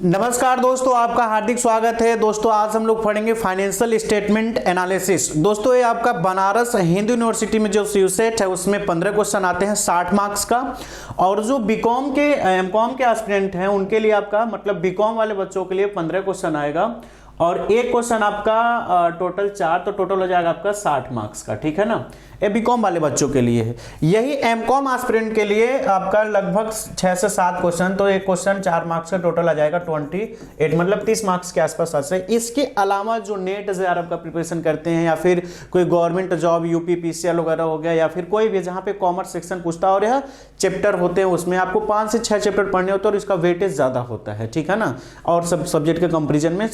नमस्कार दोस्तों, आपका हार्दिक स्वागत है। दोस्तों आज हम लोग पढ़ेंगे फाइनेंशियल स्टेटमेंट एनालिसिस। दोस्तों ये आपका बनारस हिंदू यूनिवर्सिटी में जो सीयूसेट है उसमें 15 क्वेश्चन आते हैं 60 मार्क्स का। और जो बीकॉम के एमकॉम के एस्पिरेंट हैं उनके लिए आपका मतलब बीकॉम वाले बच्चों के लिए 15 क्वेश्चन आएगा और एक क्वेश्चन आपका टोटल 4, तो टोटल हो जाएगा आपका 60 मार्क्स का। ठीक है ना, ये बीकॉम वाले बच्चों के लिए है। यही एमकॉम एस्पिरेंट के लिए आपका लगभग 6 से 7 क्वेश्चन, तो एक क्वेश्चन 4 मार्क्स का टोटल आ जाएगा 28, मतलब 30 मार्क्स के आसपास आ जाए। इसके अलावा जो नेट जेआरएफ का प्रिपरेशन करते हैं या फिर कोई गवर्नमेंट जॉब यूपीपीसीएल वगैरह हो गया या फिर कोई भी जहाँ पे कॉमर्स सेक्शन पूछता है और यह चैप्टर होते हैं उसमें आपको 5 से 6 चैप्टर पढ़ने होते हैं और इसका वेटेज ज्यादा होता है। ठीक है ना, और सब सब्जेक्ट के कंपेरिजन में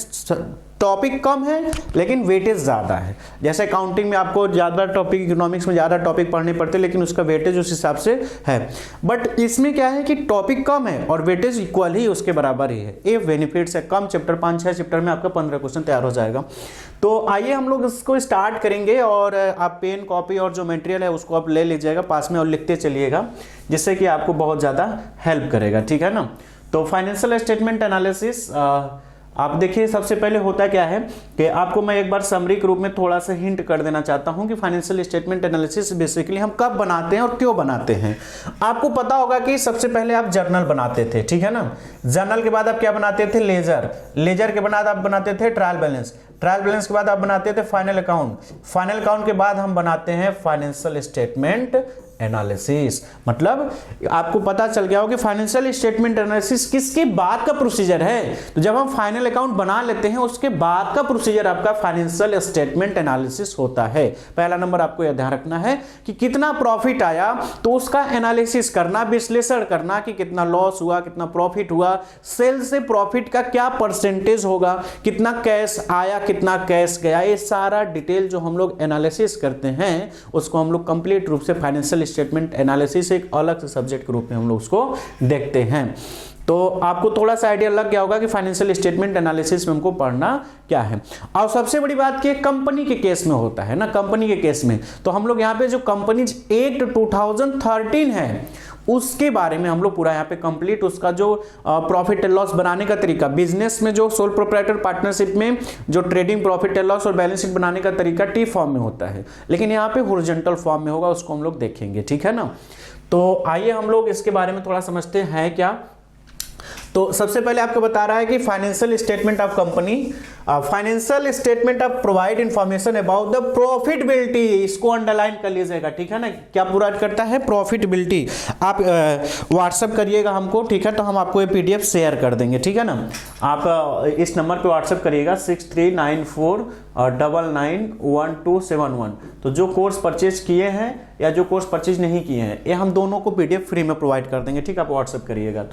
टॉपिक कम है लेकिन वेटेज ज्यादा है। जैसे अकाउंटिंग में आपको ज्यादा टॉपिक, इकोनॉमिक्स में ज्यादा टॉपिक पढ़ने पड़ते हैं लेकिन उसका वेटेज उस हिसाब से है। बट इसमें क्या है कि टॉपिक कम है और वेटेज इक्वल ही उसके बराबर ही है। ये बेनिफिट्स है। कम चैप्टर, 5-6 चैप्टर में आपका 15 क्वेश्चन तैयार हो जाएगा। तो आइए हम लोग इसको स्टार्ट करेंगे और आप पेन कॉपी और जो मटेरियल है उसको आप ले लीजिएगा पास में और लिखते चलिएगा, जिससे कि आपको बहुत ज्यादा हेल्प करेगा। ठीक है ना, तो फाइनेंशियल स्टेटमेंट एनालिसिस आप देखिए, सबसे पहले होता क्या है कि आपको मैं एक बार समरी के रूप में थोड़ा सा हिंट कर देना चाहता हूं कि फाइनेंशियल स्टेटमेंट एनालिसिस बेसिकली हम कब बनाते हैं और क्यों बनाते हैं। आपको पता होगा कि सबसे पहले आप जर्नल बनाते थे। ठीक है ना, जर्नल के बाद आप क्या बनाते थे, लेजर के बाद आप बनाते थे ट्रायल बैलेंस के बाद आप बनाते थे फाइनल अकाउंट के बाद हम बनाते हैं फाइनेंशियल स्टेटमेंट एनालिसिस। मतलब आपको पता चल गया हो कि फाइनेंशियल स्टेटमेंट एनालिसिस किसके बाद का प्रोसीजर है। तो जब हम फाइनल अकाउंट बना लेते हैं उसके बाद का प्रोसीजर आपका फाइनेंशियल स्टेटमेंट एनालिसिस होता है। पहला नंबर आपको यह ध्यान रखना है कि कितना प्रॉफिट आया तो उसका एनालिसिस करना, विश्लेषण करना कि कितना लॉस हुआ, कितना प्रॉफिट हुआ, सेल से प्रॉफिट का क्या परसेंटेज होगा, कितना कैश आया, कितना कैश गया, ये सारा डिटेल जो हम लोग एनालिसिस करते हैं उसको हम लोग कंप्लीट रूप से फाइनेंशियल स्टेटमेंट एनालिसिस एक अलग से सब्जेक्ट के रूप में हम लोग उसको देखते हैं। तो आपको थोड़ा सा आइडिया लग गया होगा कि फाइनेंशियल स्टेटमेंट एनालिसिस में हमको पढ़ना क्या है। और सबसे बड़ी बात कि कंपनी के केस में होता है ना, कंपनी के केस में तो हम लोग यहाँ पे जो कंपनीज एक्ट 2013 है उसके बारे में हम लोग पूरा यहाँ पे कंप्लीट उसका जो प्रॉफिट एंड लॉस बनाने का तरीका, बिजनेस में जो सोल प्रोप्राइटर पार्टनरशिप में जो ट्रेडिंग प्रॉफिट एंड लॉस और बैलेंस शीट बनाने का तरीका टी फॉर्म में होता है, लेकिन यहाँ पे हॉरिजॉन्टल फॉर्म में होगा, उसको हम लोग देखेंगे। ठीक है ना, तो आइए हम लोग इसके बारे में थोड़ा समझते हैं क्या। तो सबसे पहले आपको बता रहा है कि financial statement of company, financial statement of provide information about the profitability, इसको अंडरलाइन कर लीजिएगा। ठीक है ना, क्या प्रोवाइड करता है, प्रॉफिटेबिलिटी। आप व्हाट्सएप करिएगा हमको, ठीक है, तो हम आपको ये पीडीएफ शेयर कर देंगे। ठीक है ना, आप इस नंबर पे व्हाट्सएप करिएगा 6394991271। तो जो कोर्स परचेज किए हैं या जो कोर्स परचेज नहीं किए हैं ये हम दोनों को पीडीएफ फ्री में प्रोवाइड कर देंगे। ठीक है, आप व्हाट्सएप करिएगा।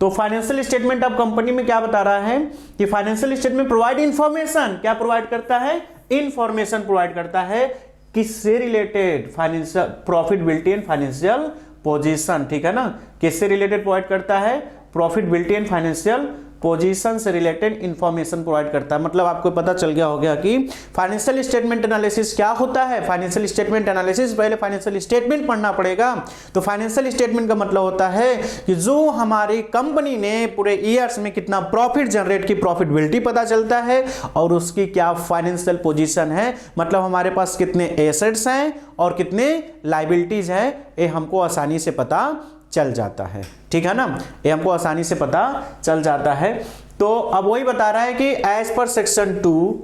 तो फाइनेंशियल स्टेटमेंट ऑफ कंपनी में क्या बता रहा है कि फाइनेंशियल स्टेटमेंट प्रोवाइड इंफॉर्मेशन, क्या प्रोवाइड करता है, इंफॉर्मेशन प्रोवाइड करता है किससे related, financial profitability and financial position. ठीक है ना, किससे रिलेटेड प्रोवाइड करता है, प्रॉफिटेबिलिटी एंड फाइनेंशियल पोजीशन से रिलेटेड इंफॉर्मेशन प्रोवाइड करता है। मतलब आपको पता चल गया हो गया कि फाइनेंशियल स्टेटमेंट एनालिसिस क्या होता है। फाइनेंशियल स्टेटमेंट एनालिसिस, पहले फाइनेंशियल स्टेटमेंट पढ़ना पड़ेगा। तो फाइनेंशियल स्टेटमेंट का मतलब होता है कि जो हमारी कंपनी ने पूरे ईयर्स में कितना प्रॉफिट जनरेट की, प्रॉफिटेबिलिटी पता चलता है और उसकी क्या फाइनेंशियल पोजीशन है, मतलब हमारे पास कितने एसेट्स हैं और कितने लायबिलिटीज हैं, ये हमको आसानी से पता चल जाता है। ठीक है ना, ये हमको आसानी से पता चल जाता है। तो अब वही बता रहा है कि एज पर सेक्शन 2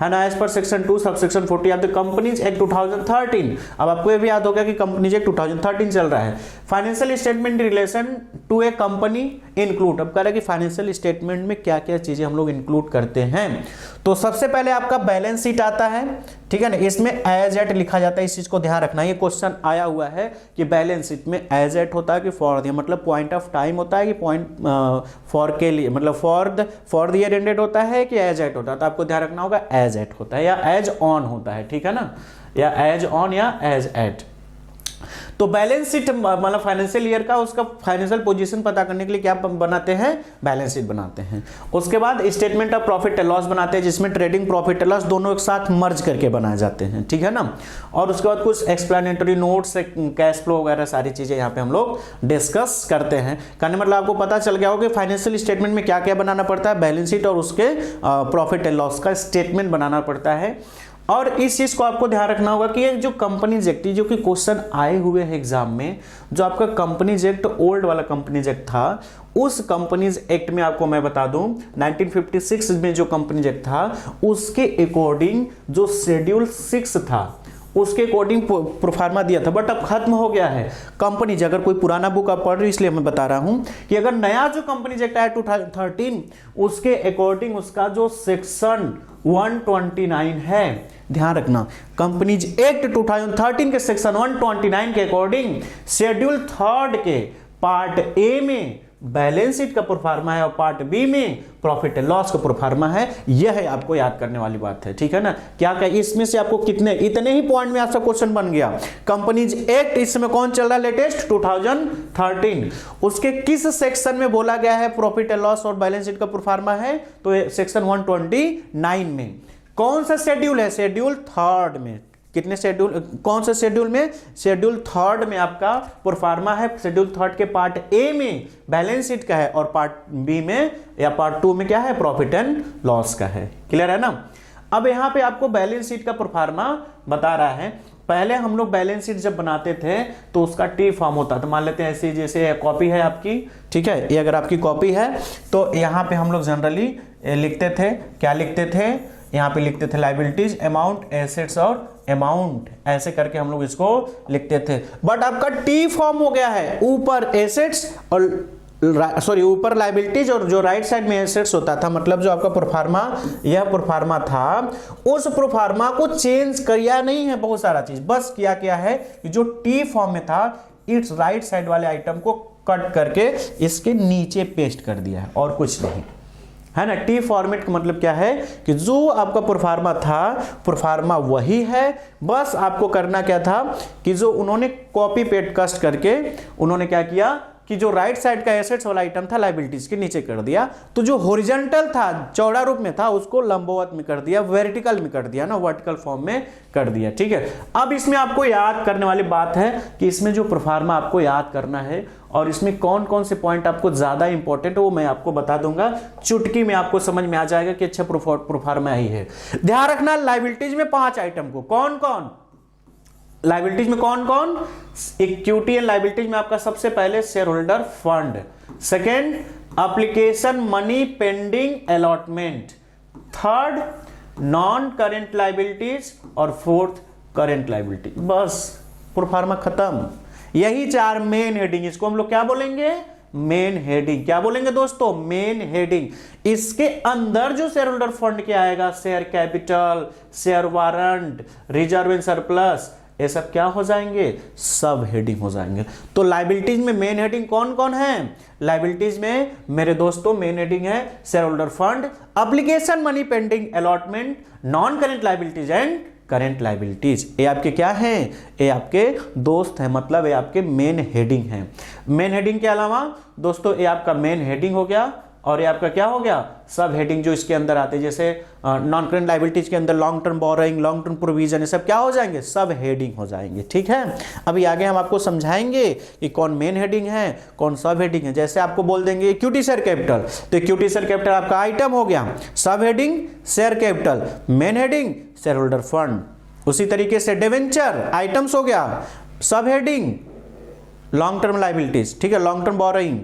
है ना, as per section 2 sub section 40 of the companies act 2013। अब आपको ये भी याद होगा कि कंपनीज एक्ट 2013 चल रहा है। Financial statement relation to a company include, अब कह रहा है कि फाइनेंशियल स्टेटमेंट में क्या क्या चीजें हम लोग इंक्लूड करते हैं। तो सबसे पहले आपका बैलेंस शीट आता है। ठीक है ना, इसमें एज एट लिखा जाता है, इस चीज को ध्यान रखना। ये क्वेश्चन आया हुआ है कि बैलेंस शीट में एज एट होता है कि फॉर द, मतलब पॉइंट ऑफ टाइम होता है कि पॉइंट फॉर के लिए, मतलब फॉर द ईयर एंडेड होता है कि एज एट होता है। तो आपको ध्यान रखना होगा एज एट होता है या एज ऑन होता है। ठीक है ना, या एज ऑन या एज एट। तो बैलेंस शीट मतलब फाइनेंशियल ईयर का उसका फाइनेंशियल पोजीशन पता करने के लिए क्या बनाते हैं, बैलेंस शीट बनाते हैं। उसके बाद statement of profit and loss बनाते हैं, जिसमें ट्रेडिंग प्रॉफिट एंड लॉस दोनों एक साथ मर्ज करके बनाए जाते हैं, ठीक है ना। और उसके बाद कुछ एक्सप्लेनेटरी नोट्स, कैश फ्लो वगैरह सारी चीजें यहाँ पे हम लोग डिस्कस करते हैं। कहने मतलब आपको पता चल गया होगा कि फाइनेंशियल स्टेटमेंट में क्या क्या बनाना पड़ता है, बैलेंस शीट और उसके प्रॉफिट एंड लॉस का स्टेटमेंट बनाना पड़ता है। और इस चीज को आपको ध्यान रखना होगा कि ये जो कंपनीज एक्ट, जो कि क्वेश्चन आए हुए हैं एग्जाम में, जो आपका कंपनीज एक्ट ओल्ड वाला कंपनीज एक्ट था, उस कंपनीज एक्ट में आपको मैं बता दूं 1956 में जो कंपनीज एक्ट था उसके अकॉर्डिंग जो शेड्यूल 6 था उसके अकॉर्डिंग प्रोफार्मा दिया था, बट अब खत्म हो गया है। कंपनीज, अगर कोई पुराना बुक आप पढ़ रहे हो इसलिए मैं बता रहा हूं कि अगर नया जो कंपनीज एक्ट आया 2013 उसके अकॉर्डिंग उसका जो सेक्शन 129 है, ध्यान रखना, कंपनीज एक्ट 2013 के सेक्शन 129 के अकॉर्डिंग शेड्यूल 3 के पार्ट ए में बैलेंस शीट का प्रोफार्मा है और पार्ट बी में प्रॉफिट एंड लॉस का प्रोफार्मा है। यह है आपको याद करने वाली बात है, ठीक है ना। क्या क्या इसमें से आपको कितने, इतने ही पॉइंट में आपका क्वेश्चन बन गया। कंपनीज एक्ट इस समय कौन चल रहा है लेटेस्ट, 2013, उसके किस सेक्शन में बोला गया है प्रॉफिट एंड लॉस और बैलेंस शीट का प्रोफार्मा है, तो सेक्शन 129 में। कौन सा शेड्यूल है, शेड्यूल 3 में। कितने शेड्यूल, कौन सा शेड्यूल में, शेड्यूल 3 में आपका प्रोफार्मा है। शेड्यूल 3 के पार्ट ए में बैलेंस शीट का है और पार्ट बी में या पार्ट 2 में क्या है, प्रॉफिट एंड लॉस का है। क्लियर है ना। अब यहां पे आपको बैलेंस शीट का प्रोफार्मा बता रहा है। पहले हम लोग बैलेंस शीट जब बनाते थे तो उसका टी फॉर्म होता था। मान लेते हैं ऐसे, जैसे कॉपी है आपकी, ठीक है, ये अगर आपकी कॉपी है तो यहां पे हम लोग जनरली लिखते थे, क्या लिखते थे, यहाँ पे लिखते थे लाइबिलिटीज, अमाउंट, एसेट्स और अमाउंट, ऐसे करके हम लोग इसको लिखते थे। बट आपका टी फॉर्म हो गया है, ऊपर एसेट्स और सॉरी ऊपर लाइबिलिटीज और जो राइट साइड में एसेट्स होता था। मतलब जो आपका प्रोफार्मा, यह प्रोफार्मा था, उस प्रोफार्मा को चेंज किया नहीं है बहुत सारा चीज, बस क्या है कि जो टी फॉर्म में था इट्स राइट साइड वाले आइटम को कट करके इसके नीचे पेस्ट कर दिया है और कुछ नहीं है ना। टी फॉर्मेट का मतलब क्या है कि जो आपका प्रोफार्मा था, प्रोफार्मा वही है, बस आपको करना क्या था कि जो उन्होंने कॉपी पेस्ट कस्ट करके उन्होंने क्या किया कि जो राइट साइड का एसेट्स वाला आइटम था लायबिलिटीज के नीचे कर दिया, तो जो हॉरिजॉन्टल था, चौड़ा रूप में था, उसको लंबवत में कर दिया, वर्टिकल में कर दिया ना, वर्टिकल फॉर्म में कर दिया, ठीक है। अब इसमें आपको याद करने वाली बात है कि इसमें जो प्रोफार्मा आपको याद करना है और इसमें कौन कौन से पॉइंट आपको ज्यादा इंपॉर्टेंट है वो मैं आपको बता दूंगा, चुटकी में आपको समझ में आ जाएगा कि अच्छा प्रोफार्मा ही है। ध्यान रखना, लायबिलिटीज में 5 आइटम को, कौन कौन, लायबिलिटीज में कौन कौन, इक्विटी एंड लायबिलिटीज में आपका सबसे पहले share holder fund, second application money pending allotment, third non current liabilities और फोर्थ करेंट लायबिलिटी। बस प्रोफार्मा खत्म। यही 4 मेन हेडिंग, इसको हम लोग क्या बोलेंगे, मेन हेडिंग। क्या बोलेंगे दोस्तों, मेन हेडिंग। इसके अंदर जो शेयर होल्डर फंड क्या आएगा, share capital, share warrant, reserve and surplus, ये सब क्या हो जाएंगे, सब हेडिंग हो जाएंगे। तो लायबिलिटीज में मेन हेडिंग कौन कौन है, लायबिलिटीज में मेरे दोस्तों मेन हेडिंग है share holder fund, application money pending allotment, non current liabilities and current liabilities. ये आपके क्या हैं, ये आपके दोस्त हैं, मतलब ये आपके मेन हेडिंग हैं। मेन हेडिंग के अलावा दोस्तों ये आपका मेन हेडिंग हो गया और ये आपका क्या हो गया, सब हेडिंग जो इसके अंदर आते हैं, जैसे नॉन करेंट लायबिलिटीज के अंदर long term borrowing, long term provision, ये सब क्या हो जाएंगे, सब हेडिंग हो जाएंगे, ठीक है। अभी आगे हम आपको समझाएंगे कि कौन मेन हेडिंग है, कौन सब हेडिंग है। जैसे आपको बोल देंगे इक्विटी शेयर कैपिटल, तो इक्विटी शेयर कैपिटल आपका आइटम हो गया, सब heading share capital, main heading share holder fund. उसी तरीके से डिवेंचर आइटम्स हो गया, सब हेडिंग लॉन्ग टर्म लायबिलिटीज, ठीक है, long term borrowing,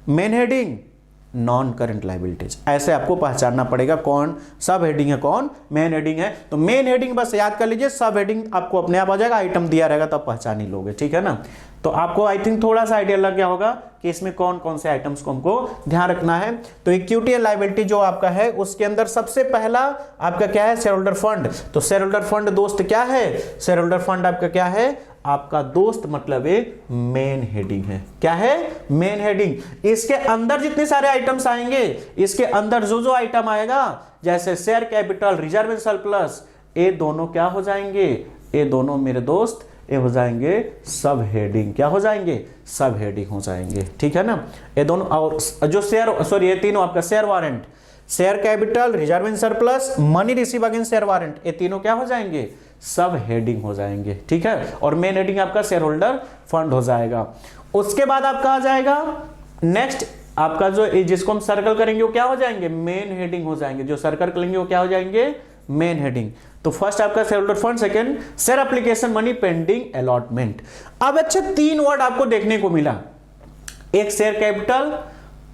main heading non current liabilities. ऐसे आपको पहचानना पड़ेगा कौन सब हेडिंग है, कौन मेन हेडिंग है। तो मेन हेडिंग बस याद कर लीजिए, सब हेडिंग आपको अपने आप आ जाएगा, आइटम दिया रहेगा तब पहचान ही लोगे, ठीक है ना। तो आपको आई थिंक थोड़ा सा आइडिया लग गया होगा कि इसमें कौन कौन से आइटम्स को हमको ध्यान रखना है। तो इक्विटी एंड लायबिलिटी जो आपका है उसके अंदर सबसे पहला आपका क्या है, शेयर होल्डर फंड। तो शेयर होल्डर फंड दोस्त क्या है, शेयर होल्डर फंड आपका क्या है, आपका दोस्त मतलब एक मेन हेडिंग है। क्या है, मेन हेडिंग। इसके अंदर जितने सारे आइटम्स आएंगे, इसके अंदर जो आइटम आएगा, जैसे share capital, reserve and surplus, ये दोनों क्या हो जाएंगे, ये दोनों मेरे दोस्त ये हो जाएंगे सब हेडिंग। क्या हो जाएंगे? सब हेडिंग हो जाएंगे, ठीक है ना। ये दोनों, और जो शेयर, सॉरी ये तीनों आपका share warrant, share capital, reserve in surplus, money receive against share warrant, ये तीनों क्या हो जाएंगे? सब हेडिंग हो जाएंगे, ठीक है। और मेन हेडिंग आपका शेयर होल्डर फंड हो जाएगा। उसके बाद आपका आ जाएगा नेक्स्ट, आपका जो जिसको हम सर्कल करेंगे वो क्या हो जाएंगे? मेन हेडिंग हो जाएंगे। जो सर्कल करेंगे वो क्या हो जाएंगे? Main heading. तो फर्स्ट आपका share holder fund, second share application money pending allotment. अब अच्छे 3 वर्ड आपको देखने को मिला, एक शेयर कैपिटल,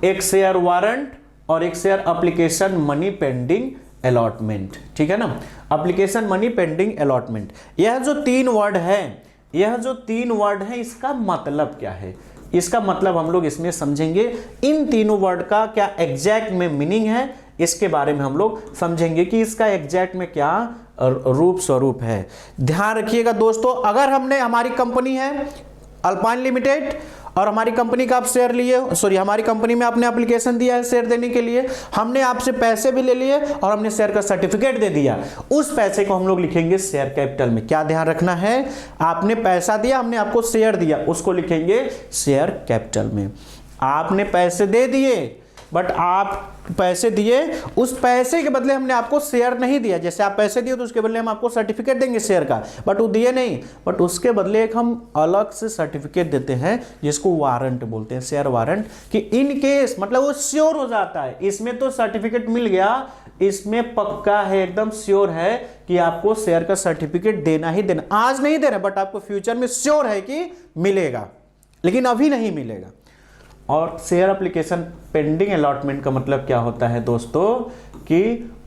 एक शेयर वारंट और एक share application money pending allotment, ठीक है ना। एप्लीकेशन मनी पेंडिंग अलॉटमेंट, यह जो 3 वर्ड है, यह जो 3 वर्ड है, इसका मतलब क्या है? इसका मतलब हम लोग इसमें समझेंगे। इन तीनों वर्ड का क्या एग्जैक्ट में मीनिंग है, इसके बारे में हम लोग समझेंगे कि इसका एग्जैक्ट में क्या रूप स्वरूप है। ध्यान रखिएगा दोस्तों, अगर हमने, हमारी कंपनी है अल्पाइन लिमिटेड और हमारी कंपनी का आप शेयर लिए, सॉरी हमारी कंपनी में आपने एप्लीकेशन दिया है शेयर देने के लिए, हमने आपसे पैसे भी ले लिए और हमने शेयर का सर्टिफिकेट दे दिया, उस पैसे को हम लोग लिखेंगे शेयर कैपिटल में। क्या ध्यान रखना है? आपने पैसा दिया, हमने आपको शेयर दिया, उसको लिखेंगे शेयर कैपिटल में। आपने पैसे दे दिए बट आप पैसे दिए, उस पैसे के बदले हमने आपको शेयर नहीं दिया। जैसे आप पैसे दिए तो उसके बदले हम आपको सर्टिफिकेट देंगे शेयर का, बट वो दिए नहीं, बट उसके बदले एक हम अलग से सर्टिफिकेट देते हैं जिसको वारंट बोलते हैं, शेयर वारंट, कि इन केस, मतलब वो श्योर हो जाता है। इसमें तो सर्टिफिकेट मिल गया, इसमें पक्का है, एकदम श्योर है कि आपको शेयर का सर्टिफिकेट देना ही देना। आज नहीं देना, बट आपको फ्यूचर में श्योर है कि मिलेगा, लेकिन अभी नहीं मिलेगा। और शेयर एप्लीकेशन पेंडिंग अलॉटमेंट का मतलब क्या होता है दोस्तों? कि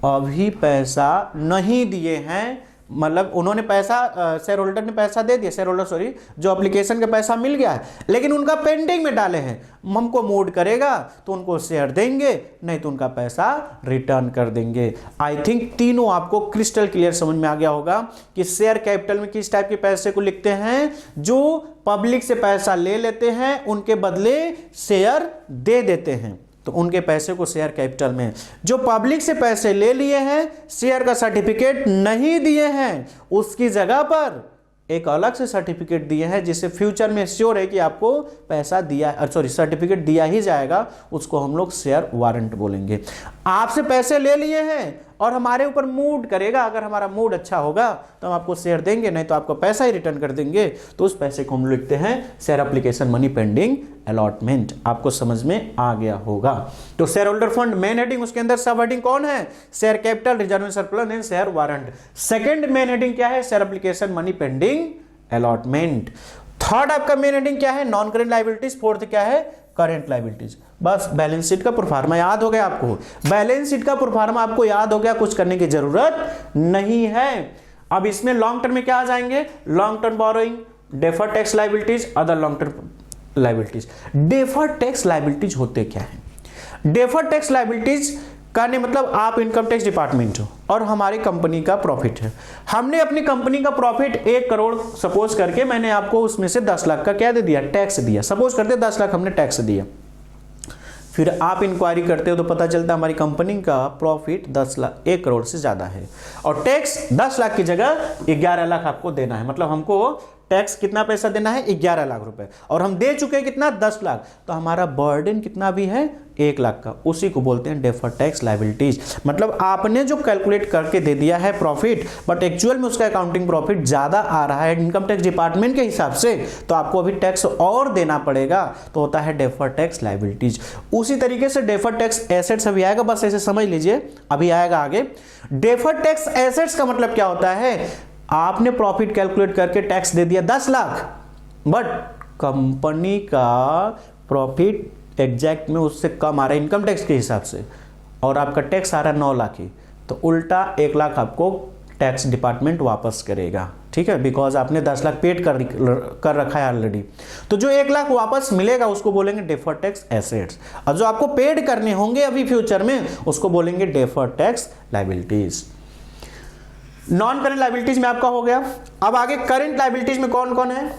अभी पैसा नहीं दिए हैं, मतलब उन्होंने पैसा, शेयर होल्डर ने पैसा दे दिया, शेयर होल्डर सॉरी, जो एप्लीकेशन का पैसा मिल गया है, लेकिन उनका पेंडिंग में डाले हैं। हमको मूड करेगा तो उनको शेयर देंगे, नहीं तो उनका पैसा रिटर्न कर देंगे। आई थिंक तीनों आपको क्रिस्टल क्लियर समझ में आ गया होगा कि शेयर कैपिटल में किस टाइप के पैसे को लिखते हैं। जो पब्लिक से पैसा ले लेते हैं, उनके बदले शेयर दे देते हैं, तो उनके पैसे को शेयर कैपिटल में। जो पब्लिक से पैसे ले लिए हैं, शेयर का सर्टिफिकेट नहीं दिए हैं, उसकी जगह पर एक अलग से सर्टिफिकेट दिए हैं, जिससे फ्यूचर में श्योर है कि आपको पैसा दिया, सॉरी सर्टिफिकेट दिया ही जाएगा, उसको हम लोग शेयर वारंट बोलेंगे। आपसे पैसे ले लिए हैं और हमारे ऊपर मूड करेगा, अगर हमारा मूड अच्छा होगा तो हम आपको शेयर देंगे, नहीं तो आपको पैसा ही रिटर्न कर देंगे, तो उस पैसे को हम लिखते हैं share application money pending allotment. आपको समझ में आ गया होगा। तो share holder fund main heading, उसके अंदर सब हेडिंग कौन है? Share capital, reserve surplus and share warrant. Second main heading क्या है? Share application money pending allotment. Third आपका मेन हेडिंग क्या है? Non current liabilities. फोर्थ क्या है? Current liabilities. बस बैलेंस शीट का प्रोफार्मा याद हो गया आपको। बैलेंस शीट का प्रोफार्मा आपको याद हो गया, कुछ करने की जरूरत नहीं है। अब इसमें लॉन्ग टर्म में क्या आ जाएंगे? Long term borrowing, deferred tax liabilities, other long term liabilities. Deferred tax liabilities होते क्या है? डेफर्ड टैक्स लायबिलिटीज कहने मतलब आप इनकम टैक्स डिपार्टमेंट हो और हमारी कंपनी का प्रॉफिट है। हमने अपनी कंपनी का प्रॉफिट 1 करोड़ सपोज करके, मैंने आपको उसमें से 10 लाख का क्या दे दिया? टैक्स दिया। सपोज करते 10 लाख हमने टैक्स दिया, फिर आप इंक्वायरी करते हो तो पता चलता है हमारी कंपनी का प्रॉफिट 10 लाख 1 करोड़ से ज्यादा है और टैक्स 10 लाख की जगह 11 लाख आपको देना है। मतलब हमको टैक्स कितना पैसा देना है? 11 लाख रुपए, और हम दे चुके हैं कितना? 10 लाख। तो हमारा बर्डन कितना भी है? 1 लाख का। उसी को बोलते हैं डेफर्ड टैक्स लायबिलिटीज। मतलब आपने जो कैलकुलेट करके दे दिया है प्रॉफिट, बट एक्चुअल में उसका अकाउंटिंग प्रॉफिट ज्यादा आ रहा है इनकम टैक्स डिपार्टमेंट के हिसाब से, तो आपको अभी टैक्स और देना पड़ेगा, तो होता है डेफर्ड टैक्स लायबिलिटीज। उसी तरीके से डेफर्ड टैक्स एसेट्स अभी आएगा, बस ऐसे समझ लीजिए, अभी आएगा आगे। डेफर्ड टैक्स एसेट्स का मतलब क्या होता है? आपने प्रॉफिट कैलकुलेट करके टैक्स दे दिया 10 लाख, बट कंपनी का प्रॉफिट एग्जैक्ट में उससे कम आ रहा है इनकम टैक्स के हिसाब से, और आपका टैक्स आ रहा है 9 लाख ही, तो उल्टा 1 लाख आपको टैक्स डिपार्टमेंट वापस करेगा। ठीक है, बिकॉज आपने 10 लाख पेड कर रखा है ऑलरेडी। तो जो 1 लाख वापस मिलेगा उसको बोलेंगे डेफर्ड टैक्स एसेट्स, और जो आपको पेड करने होंगे अभी फ्यूचर में उसको बोलेंगे deferred tax liabilities. Non current liabilities में आपका हो गया। अब आगे करेंट लायबिलिटीज में कौन कौन है?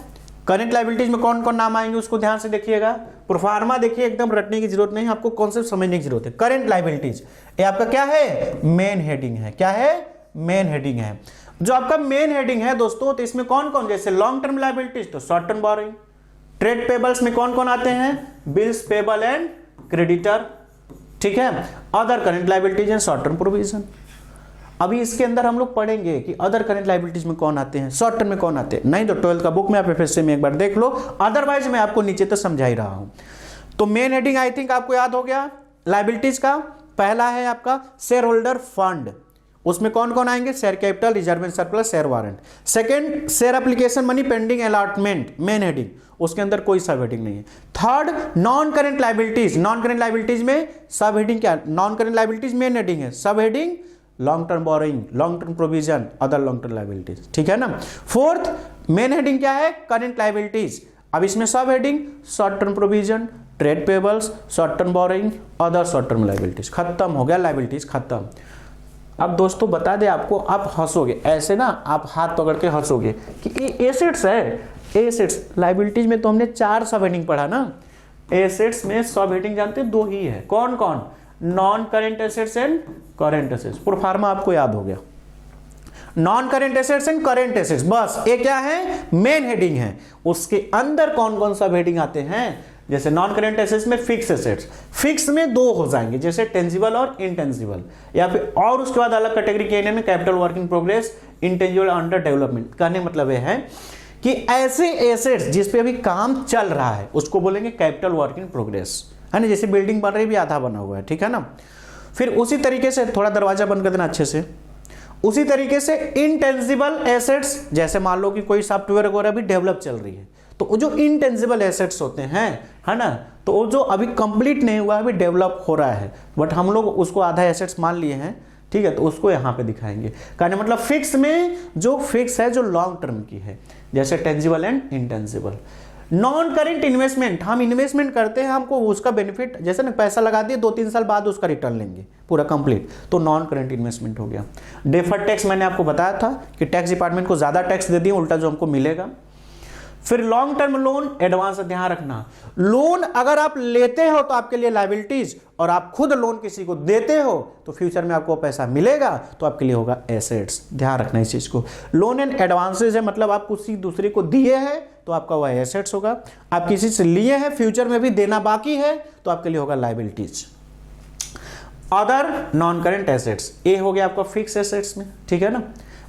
करेंट लायबिलिटीज में कौन कौन नाम आएंगे उसको ध्यान से देखिएगा। प्रोफार्मा देखिए, एकदम रटने की जरूरत नहीं है, आपको कॉन्सेप्ट समझने की जरूरत है। करेंट लायबिलिटीज ये आपका क्या है? मेन हेडिंग है। क्या है? मेन हेडिंग है। जो आपका मेन हेडिंग है दोस्तों, तो इसमें कौन कौन, जैसे लॉन्ग टर्म लायबिलिटीज तो short term borrowing, trade payables में कौन कौन आते हैं, बिल्स पेबल एंड क्रेडिटर, ठीक है, other current liabilities and short term provision. अभी इसके अंदर हम लोग पढ़ेंगे कि अदर करंट लायबिलिटीज में कौन आते हैं, शॉर्ट टर्म में कौन आते हैं, नहीं तो 12th का बुक में आप एफएससी में एक बार देख लो, अदरवाइज मैं आपको नीचे तो समझा ही रहा हूं। तो मेन हेडिंग आई थिंक आपको याद हो गया लायबिलिटीज का। पहला है आपका शेयर होल्डर फंड, उसमें कौन कौन आएंगे, share capital, reserve and surplus, share warrant. Second, share application money pending allotment, main heading, उसके अंदर कोई सब हेडिंग नहीं है। Third, non current liabilities, non current liabilities में सब हेडिंग क्या, non current liabilities main heading है, सब heading long term borrowing, long term provision, other long term liabilities, ठीक है ना। फोर्थ, मेन हेडिंग क्या है, करेंट लायबिलिटीज, अब इसमें सब heading short term provision, trade payables, short term borrowing, other short term liabilities, खत्म हो गया लायबिलिटीज खत्म। अब दोस्तों बता दे आपको, आप हंसोगे ऐसे ना, आप हाथ पकड़ के हंसोगे कि ये एसेट्स है, एसेट्स लायबिलिटीज में तो हमने 4 सब हेडिंग पढ़ा ना, एसेट्स में सब हेडिंग जानते 2 ही है, कौन कौन, non current assets and current assets, proforma आपको याद हो गया, non current assets and current assets, बस ये क्या है, मेन हेडिंग है। उसके अंदर कौन कौन सा हेडिंग आते हैं, जैसे नॉन करेंट एसेट्स में फिक्स एसेट्स, फिक्स में 2 हो जाएंगे, जैसे टेंजिबल और इनटेंजिबल, या फिर और उसके बाद अलग कैटेगरी के में capital work in progress, intangible under development. कहने मतलब यह है कि ऐसे एसेट्स जिस पे अभी काम चल रहा है उसको बोलेंगे कैपिटल वर्क इन प्रोग्रेस, है ना, जैसे बिल्डिंग बन रही भी आधा बना हुआ है, ठीक है ना। फिर उसी तरीके से थोड़ा दरवाजा बंद कर देना अच्छे से, उसी तरीके से इनटेंजिबल एसेट्स, जैसे मान लो कि कोई सॉफ्टवेयर वगैरह भी डेवलप चल रही है, तो जो इनटेंजिबल एसेट्स होते हैं, है ना, तो वो जो अभी कंप्लीट नहीं हुआ है, अभी डेवलप हो रहा है, बट हम लोग उसको आधा एसेट्स मान लिए हैं, ठीक है, तो उसको यहाँ पे दिखाएंगे। कहने मतलब फिक्स में जो फिक्स है, जो लॉन्ग टर्म की है, जैसे tangible and intangible. Non current investment, हम इन्वेस्टमेंट करते हैं, हमको उसका बेनिफिट, जैसे ना पैसा लगा दिए 2-3 साल बाद उसका रिटर्न लेंगे पूरा कंप्लीट, तो नॉन करेंट इन्वेस्टमेंट हो गया। डेफर्ड टैक्स मैंने आपको बताया था कि टैक्स डिपार्टमेंट को ज्यादा टैक्स दे दिए, उल्टा जो हमको मिलेगा। फिर लॉन्ग टर्म लोन, एडवांस, ध्यान रखना, लोन अगर आप लेते हो तो आपके लिए लायबिलिटीज, और आप खुद लोन किसी को देते हो तो फ्यूचर में आपको पैसा मिलेगा तो आपके लिए होगा एसेट्स, ध्यान रखना इस चीज को। लोन एंड एडवांसेज है, मतलब आप किसी दूसरे को दिए हैं तो आपका वह एसेट्स होगा, आप किसी से लिए हैं फ्यूचर में भी देना बाकी है तो आपके लिए होगा liabilities. Other non current assets, ये हो गया आपका फिक्स एसेट्स में, ठीक है ना,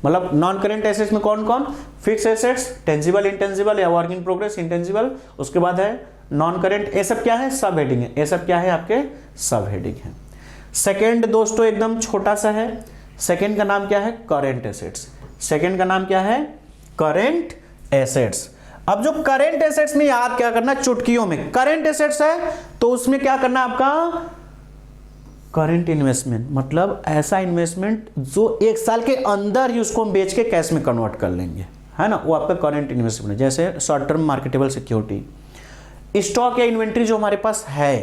मतलब नॉन करेंट एसेट्स में कौन कौन, फिक्स एसेट्स, टेंजिबल, इंटेंजिबल या वर्क इन प्रोग्रेस, इंटेंजिबल, उसके बाद है नॉन करेंट, ये सब क्या है, सब हेडिंग है, ये सब क्या है आपके सब हेडिंग है। सेकंड दोस्तों एकदम छोटा सा है, सेकंड का नाम क्या है, करेंट एसेट्स, सेकंड का नाम क्या है, करेंट एसेट्स। अब जो करेंट एसेट्स में याद क्या करना, चुटकियों में, करेंट एसेट्स है तो उसमें क्या करना आपका, करेंट इन्वेस्टमेंट, मतलब ऐसा इन्वेस्टमेंट जो 1 साल के अंदर ही उसको हम बेच के कैश में कन्वर्ट कर लेंगे, है ना, वो आपका करेंट इन्वेस्टमेंट है। जैसे short term marketable security, stock या इन्वेंट्री जो हमारे पास है,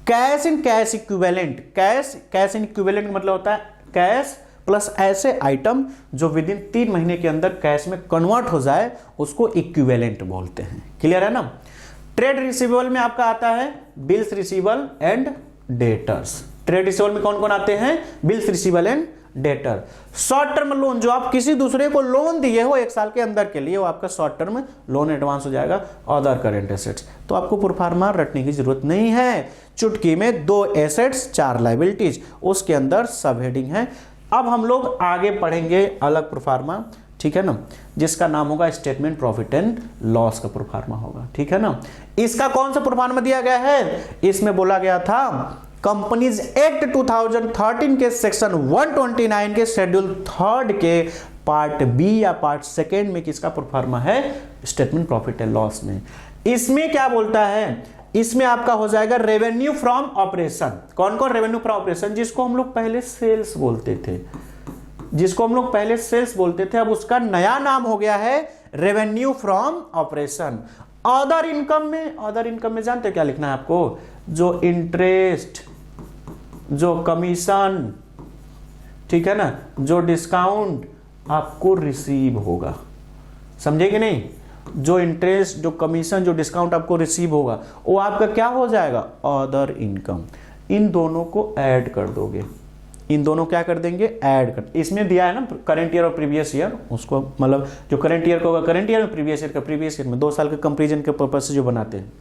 cash in cash equivalent, cash in equivalent मतलब होता है कैश प्लस ऐसे आइटम जो विद इन 3 महीने के अंदर कैश में कन्वर्ट हो जाए, उसको इक्विवेलेंट बोलते हैं, क्लियर है ना। ट्रेड रिसीवेबल में आपका आता है bills receivable and debtors, trade receivable में कौन कौन आते हैं, bills receivable and debtor. Short term loan, जो आप किसी दूसरे को लोन दिए हो 1 साल के अंदर के लिए, वो आपका शॉर्ट टर्म लोन एडवांस हो जाएगा। अदर करेंट एसेट्स, तो आपको प्रोफार्मा रटने की जरूरत नहीं है, चुटकी में 2 एसेट्स 4 लायबिलिटीज, उसके अंदर सब हेडिंग है। अब हम लोग आगे पढ़ेंगे अलग प्रोफार्मा, ठीक है ना, जिसका नाम होगा स्टेटमेंट प्रॉफिट एंड लॉस का प्रोफार्मा होगा, ठीक है ना। इसका कौन सा प्रोफार्मा दिया गया है, इसमें बोला गया था कंपनीज एक्ट 2013 के सेक्शन 129 के शेड्यूल 3 के पार्ट बी या पार्ट 2 में किसका प्रोफार्मा है, स्टेटमेंट प्रॉफिट एंड लॉस में। इसमें क्या बोलता है, इसमें आपका हो जाएगा रेवेन्यू फ्रॉम ऑपरेशन। कौन कौन रेवेन्यू फ्रॉम ऑपरेशन, जिसको हम लोग पहले सेल्स बोलते थे, जिसको हम लोग पहले सेल्स बोलते थे, अब उसका नया नाम हो गया है revenue from operation. Other income में, अदर इनकम में जानते हो क्या लिखना है आपको, जो इंटरेस्ट, जो कमीशन, ठीक है ना, जो डिस्काउंट आपको रिसीव होगा, समझे कि नहीं, जो इंटरेस्ट, जो कमीशन, जो डिस्काउंट आपको रिसीव होगा, वो आपका क्या हो जाएगा, अदर इनकम। इन दोनों को ऐड कर दोगे, इन दोनों क्या कर देंगे, ऐड कर। इसमें दिया है ना करंट ईयर और प्रीवियस ईयर, उसको मतलब जो करंट ईयर का होगा करंट ईयर में, प्रीवियस ईयर का प्रीवियस ईयर में, 2 साल के कंपेरिजन के पर्पज से जो बनाते हैं।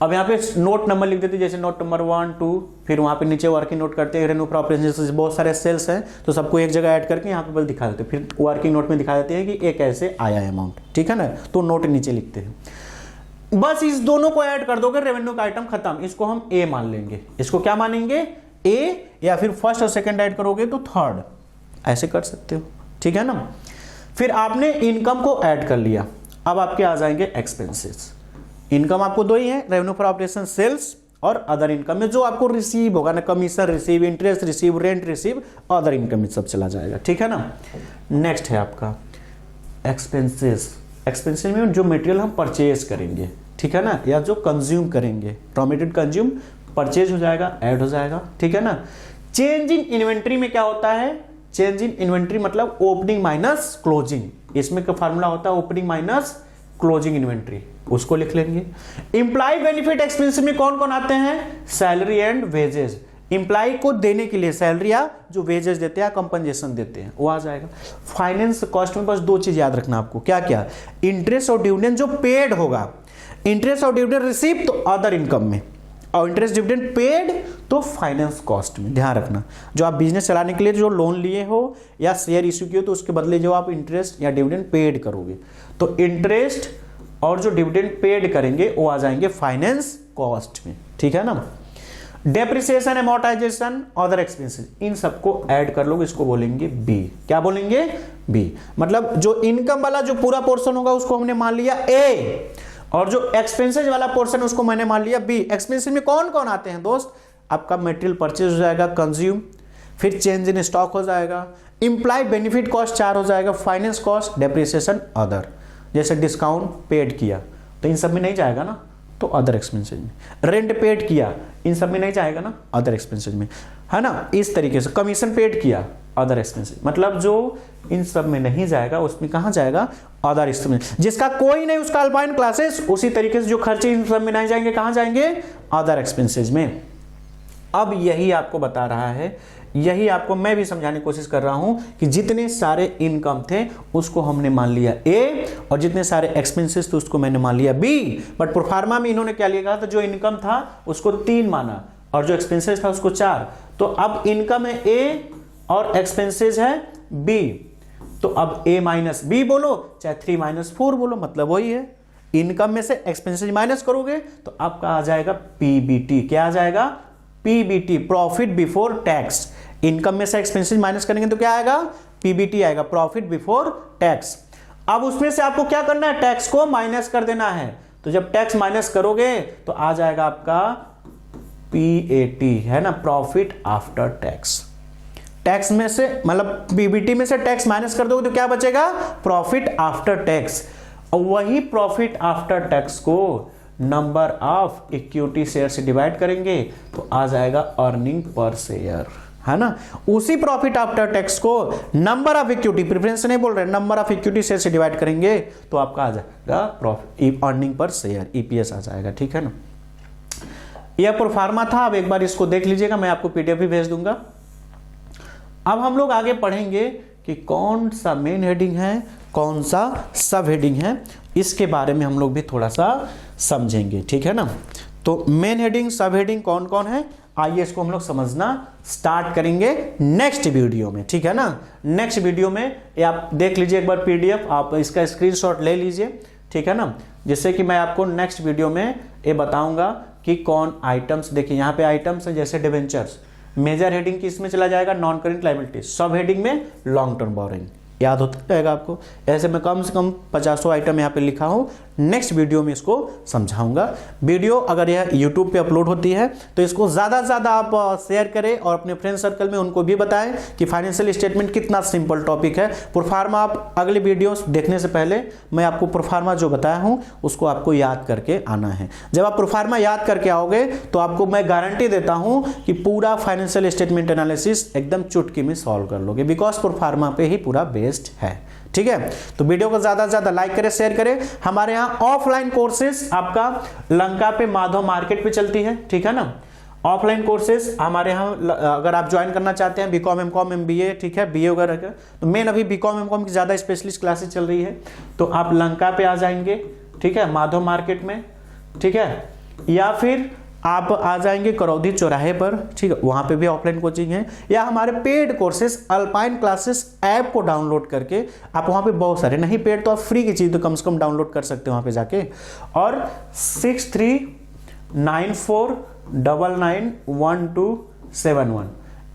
अब यहाँ पे नोट नंबर लिख देते हैं, जैसे नोट नंबर 1 2, फिर वहाँ पे नीचे वर्किंग नोट करते हैं, रेवेन्यू फ्रॉम ऑपरेशन, जैसे बहुत सारे सेल्स हैं तो सबको एक जगह ऐड करके यहाँ पे बस दिखा देते हैं, फिर वर्किंग नोट में दिखा देते हैं कि एक ऐसे आया अमाउंट, ठीक है ना, तो नोट नीचे लिखते हैं। बस इस दोनों को ऐड कर दोगे, रेवेन्यू का आइटम खत्म। इसको हम ए मान लेंगे, इसको क्या मानेंगे, ए, या फिर फर्स्ट और सेकंड ऐड करोगे तो थर्ड, ऐसे कर सकते हो, ठीक है ना। फिर आपने इनकम को ऐड कर लिया, अब आपके आ जाएंगे एक्सपेंसेस। इनकम आपको दो ही है, रेवेन्यू फॉर ऑपरेशन, सेल्स और अदर इनकम में जो आपको रिसीव होगा ना, commission receive, interest receive, rent receive, other income में सब चला जाएगा, ठीक है ना। नेक्स्ट है आपका एक्सपेंसेस। एक्सपेंसेस में जो मटेरियल हम परचेज करेंगे, ठीक है ना, या जो कंज्यूम करेंगे, रॉ मटेरियल कंज्यूम, परचेज हो जाएगा, ऐड हो जाएगा, ठीक है ना। चेंज इन इन्वेंट्री में क्या होता है, चेंज इन इन्वेंट्री मतलब ओपनिंग माइनस क्लोजिंग, इसमें का फार्मूला होता है ओपनिंग माइनस क्लोजिंग इन्वेंट्री, उसको लिख लेंगे। इंप्लॉय बेनिफिट एक्सपेंस में कौन कौन आते हैं, सैलरी एंड वेजेस, इंप्लॉय को देने के लिए सैलरी या जो वेजेस देते हैं, कंपनसेशन देते हैं, वो आ जाएगा। फाइनेंस कॉस्ट में बस 2 चीज याद रखना आपको, क्या क्या, इंटरेस्ट और डिविडेंड जो पेड होगा, इंटरेस्ट और डिविडेंड रिसीव तो अदर इनकम में, और इंटरेस्ट डिविडेंड पेड तो फाइनेंस कॉस्ट में। ध्यान रखना, जो आप बिजनेस चलाने के लिए जो लोन लिए हो या शेयर इश्यू किए हो तो उसके बदले जो आप इंटरेस्ट या डिविडेंड पेड करोगे, तो इंटरेस्ट और जो डिविडेंड पेड करेंगे वो आ जाएंगे फाइनेंस कॉस्ट में, ठीक है ना। डेप्रिसिएशन, एमोर्टाइजेशन, अदर एक्सपेंसेस, इन सबको ऐड कर लोगे, इसको बोलेंगे बी। क्या बोलेंगे, बी। मतलब जो इनकम वाला जो पूरा पोर्शन होगा उसको हमने मान लिया ए, और जो एक्सपेंसेस वाला पोर्शन उसको मैंने मान लिया बी। एक्सपेंसेस में कौन कौन आते हैं दोस्त, आपका मटेरियल परचेज हो जाएगा, कंज्यूम, फिर चेंज इन स्टॉक हो जाएगा, इंप्लॉय बेनिफिट कॉस्ट 4 हो जाएगा, फाइनेंस कॉस्ट, डेप्रिसिएशन, अदर, जैसे डिस्काउंट पेड किया तो इन सब में नहीं जाएगा ना, तो अदर एक्सपेंसेज में। रेंट पेड किया, इन सब में नहीं जाएगा ना, अदर एक्सपेंसेज में, है ना। इस तरीके से कमीशन पेड किया, अदर एक्सपेंसेज, मतलब जो इन सब में नहीं जाएगा उसमें कहां जाएगा, अदर एक्सपेंसेज। जिसका कोई नहीं उसका अल्पाइन क्लासेस, उसी तरीके से जो खर्चे इन सब में नहीं जाएंगे कहां जाएंगे, अदर एक्सपेंसेज में। अब यही आपको बता रहा है, यही आपको मैं भी समझाने की कोशिश कर रहा हूं कि जितने सारे इनकम थे उसको हमने मान लिया ए, और जितने सारे एक्सपेंसेस थे उसको मैंने मान लिया बी। बट प्रोफार्मा में इन्होंने क्या लिया था, जो इनकम था उसको 3 माना और जो एक्सपेंसेस था उसको 4। तो अब इनकम है ए और एक्सपेंसेस है बी, तो अब ए माइनस बी बोलो चाहे 3 - 4 बोलो, मतलब वही है। इनकम में से एक्सपेंसेस माइनस करोगे तो आपका आ जाएगा पीबीटी। क्या आ जाएगा, PBT, profit before tax. Income में से एक्सपेंसेस माइनस करेंगे तो क्या आएगा, पीबीटी आएगा, प्रॉफिट बिफोर टैक्स। अब उसमें से आपको क्या करना है, टैक्स को माइनस कर देना है। तो जब टैक्स माइनस करोगे तो आ जाएगा आपका पीएटी, है ना, प्रॉफिट आफ्टर टैक्स। टैक्स में से मतलब पीबीटी में से टैक्स माइनस कर दोगे तो क्या बचेगा, प्रॉफिट आफ्टर टैक्स। और वही प्रॉफिट आफ्टर टैक्स को नंबर ऑफ इक्विटी शेयर से डिवाइड करेंगे तो आ जाएगा अर्निंग पर शेयर, है ना। उसी प्रॉफिट आफ्टर टैक्स को नंबर ऑफ इक्विटी, प्रेफरेंस नहीं बोल रहे, नंबर ऑफ इक्विटी शेयर से डिवाइड करेंगे तो आपका आ जाएगा profit earning per share, EPS आ जाएगा, ठीक है ना। यह प्रोफार्मा था, अब एक बार इसको देख लीजिएगा, मैं आपको पीडीएफ भी भेज दूंगा। अब हम लोग आगे पढ़ेंगे कि कौन सा मेन हेडिंग है, कौन सा सब हेडिंग है, इसके बारे में हम लोग भी थोड़ा सा समझेंगे, ठीक है ना। तो मेन हेडिंग, सब हेडिंग कौन कौन है, आइए इसको हम लोग समझना स्टार्ट करेंगे नेक्स्ट वीडियो में, ठीक है ना। नेक्स्ट वीडियो में ये आप देख लीजिए एक बार पीडीएफ, आप इसका स्क्रीनशॉट ले लीजिए, ठीक है ना, जिससे कि मैं आपको नेक्स्ट वीडियो में ये बताऊंगा कि कौन आइटम्स, देखिए यहाँ पे आइटम्स है जैसे डिवेंचर्स, मेजर हेडिंग किस में चला जाएगा, नॉन करेंट लायबिलिटी, सब हेडिंग में लॉन्ग टर्म बोरिंग, याद होता रहेगा आपको। ऐसे मैं कम से कम 50 आइटम यहाँ पे लिखा हूँ, नेक्स्ट वीडियो में इसको समझाऊंगा। वीडियो अगर यह यूट्यूब पे अपलोड होती है तो इसको ज़्यादा से ज़्यादा आप शेयर करें और अपने फ्रेंड सर्कल में उनको भी बताएं कि फाइनेंशियल स्टेटमेंट कितना सिंपल टॉपिक है। प्रोफार्मा आप अगले वीडियोस देखने से पहले मैं आपको प्रोफार्मा जो बताया हूँ उसको आपको याद करके आना है। जब आप प्रोफार्मा याद करके आओगे तो आपको मैं गारंटी देता हूँ कि पूरा फाइनेंशियल स्टेटमेंट एनालिसिस एकदम चुटकी में सॉल्व कर लोगे, बिकॉज प्रोफार्मा पे ही पूरा बेस्ड है, ठीक है। तो वीडियो को ज्यादा से ज्यादा लाइक करें, शेयर करें। हमारे यहाँ ऑफलाइन कोर्सेस आपका लंका पे माधव मार्केट पे चलती है, ठीक है ना। ऑफलाइन कोर्सेज हमारे यहाँ अगर आप ज्वाइन करना चाहते हैं बीकॉम एमकॉम एमबीए, ठीक है, बीए वगैरह का, तो मेन अभी बीकॉम एमकॉम की ज़्यादा स्पेशलिस्ट क्लासेस चल रही है, तो आप लंका पे आ जाएंगे, ठीक है, माधव मार्केट में, ठीक है, या फिर आप आ जाएंगे करौदी चौराहे पर, ठीक है, वहाँ पे भी ऑफलाइन कोचिंग है, या हमारे paid courses alpine classes app को डाउनलोड करके आप वहाँ पे बहुत सारे, नहीं पेड तो आप फ्री की चीज़ तो कम से कम डाउनलोड कर सकते हो वहाँ पे जाके, और 6394991271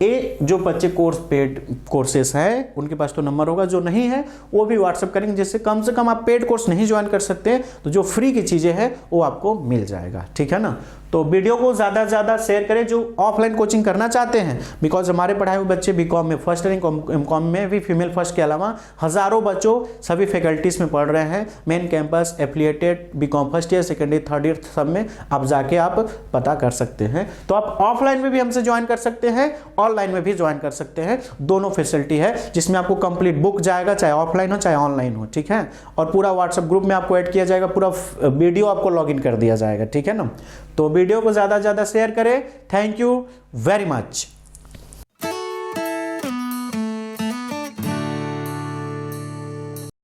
ये जो बच्चे कोर्स पेड कोर्सेस हैं उनके पास तो नंबर होगा, जो नहीं है वो भी व्हाट्सअप करेंगे, जिससे कम से कम आप पेड कोर्स नहीं ज्वाइन कर सकते तो जो फ्री की चीज़ें हैं वो आपको मिल जाएगा, ठीक है ना। तो वीडियो को ज़्यादा से ज़्यादा शेयर करें जो ऑफलाइन कोचिंग करना चाहते हैं, बिकॉज हमारे पढ़ाए हुए बच्चे बीकॉम में फर्स्ट रैंक, एमकॉम में भी फीमेल फर्स्ट के अलावा हज़ारों बच्चों सभी फैकल्टीज़ में पढ़ रहे हैं, main campus, affiliated, BCom first year, second year, third year, सब में आप जाके आप पता कर सकते हैं। तो आप ऑफलाइन में भी हमसे ज्वाइन कर सकते हैं, ऑनलाइन में भी ज्वाइन कर सकते हैं, दोनों फैसिलिटी है, जिसमें आपको कंप्लीट बुक जाएगा, चाहे ऑफलाइन हो चाहे ऑनलाइन हो, ठीक है, और पूरा व्हाट्सएप ग्रुप में आपको ऐड किया जाएगा, पूरा वीडियो आपको लॉगिन कर दिया जाएगा, ठीक है ना। तो वीडियो को ज़्यादा से ज़्यादा शेयर करें। Thank you very much.